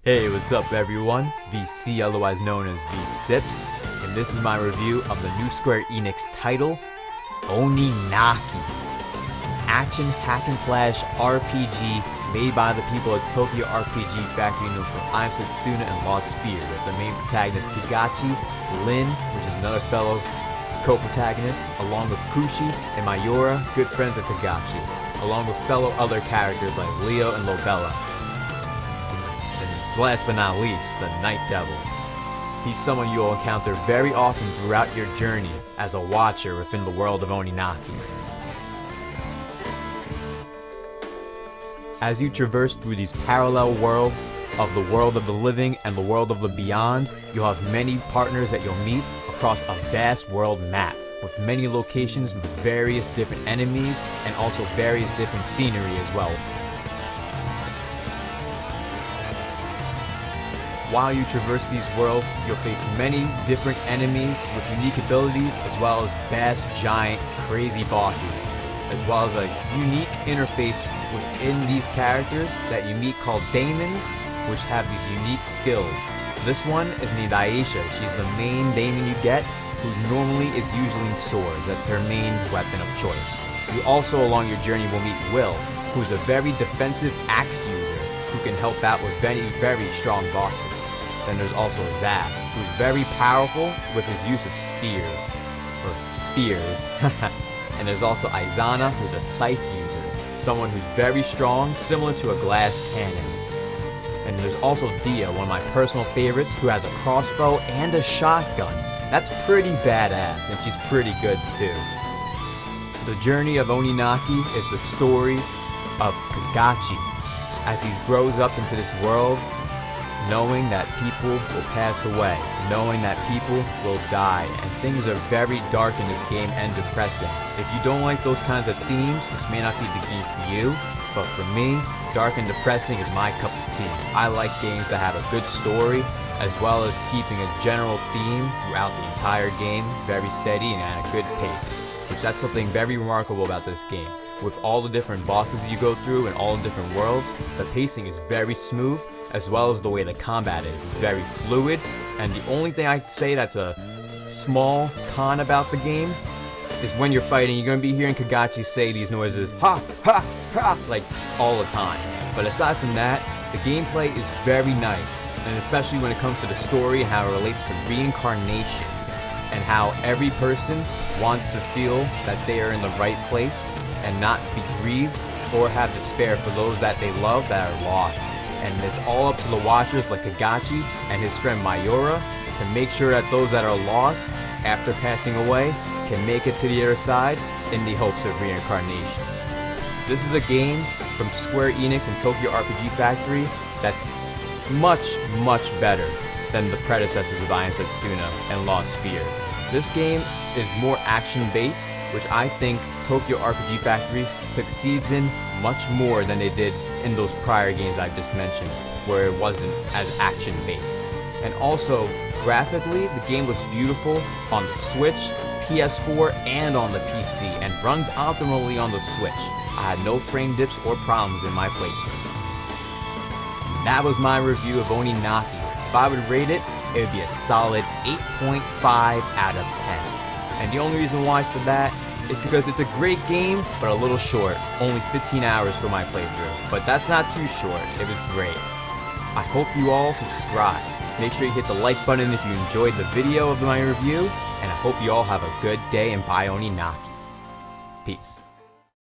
Hey, what's up everyone? VC, otherwise known as V-CiPz, and this is my review of the new Square Enix title, Oninaki. It's an action hack-and-slash RPG made by the people at Tokyo RPG Factory known for V-CiPz and Lost Sphere, with the main protagonist Kagachi, Lin, which is another fellow co-protagonist, along with Kushi and Mayura, good friends of Kagachi, along with fellow other characters like Leo and Lobella. Last but not least, the Night Devil. He's someone you'll encounter very often throughout your journey as a watcher within the world of Oninaki. As you traverse through these parallel worlds of the world of the living and the world of the beyond, you'll have many partners that you'll meet across a vast world map, with many locations with various different enemies and also various different scenery as well. While you traverse these worlds, you'll face many different enemies with unique abilities, as well as vast, giant, crazy bosses, as well as a unique interface within these characters that you meet called daemons, which have these unique skills. This one is named Aisha. She's the main daemon you get, who normally is using swords. That's her main weapon of choice. You also, along your journey, will meet Will, who's a very defensive axe user, who can help out with very strong bosses. Then there's also Zap, who's very powerful with his use of spears. And there's also Izana, who's a scythe user, someone who's very strong, similar to a glass cannon. And there's also Dia, one of my personal favorites, who has a crossbow and a shotgun. That's pretty badass, and she's pretty good too. The journey of Oninaki is the story of Kagachi, as he grows up into this world, knowing that people will pass away, knowing that people will die, and things are very dark in this game and depressing. If you don't like those kinds of themes, this may not be the game for you, but for me, dark and depressing is my cup of tea. I like games that have a good story, as well as keeping a general theme throughout the entire game, very steady and at a good pace, which that's something very remarkable about this game. With all the different bosses you go through and all the different worlds, the pacing is very smooth, as well as the way the combat is. It's very fluid, and the only thing I'd say that's a small con about the game is when you're fighting, you're going to be hearing Kagachi say these noises, ha, ha, ha, like all the time. But aside from that, the gameplay is very nice, and especially when it comes to the story and how it relates to reincarnation, and how every person wants to feel that they are in the right place and not be grieved or have despair for those that they love that are lost. And it's all up to the watchers like Kagachi and his friend Mayura to make sure that those that are lost after passing away can make it to the other side in the hopes of reincarnation. This is a game from Square Enix and Tokyo RPG Factory that's much better than the predecessors of V-CiPz and Lost Sphere. This game is more action-based, which I think Tokyo RPG Factory succeeds in much more than they did in those prior games I just mentioned, where it wasn't as action-based. And also, graphically, the game looks beautiful on the Switch, PS4, and on the PC, and runs optimally on the Switch. I had no frame dips or problems in my playthrough. And that was my review of Oninaki. If I would rate it, it would be a solid 8.5 out of 10. And the only reason why for that is because it's a great game, but a little short. Only 15 hours for my playthrough. But that's not too short. It was great. I hope you all subscribe. Make sure you hit the like button if you enjoyed the video of my review. And I hope you all have a good day and bye Oninaki. Peace.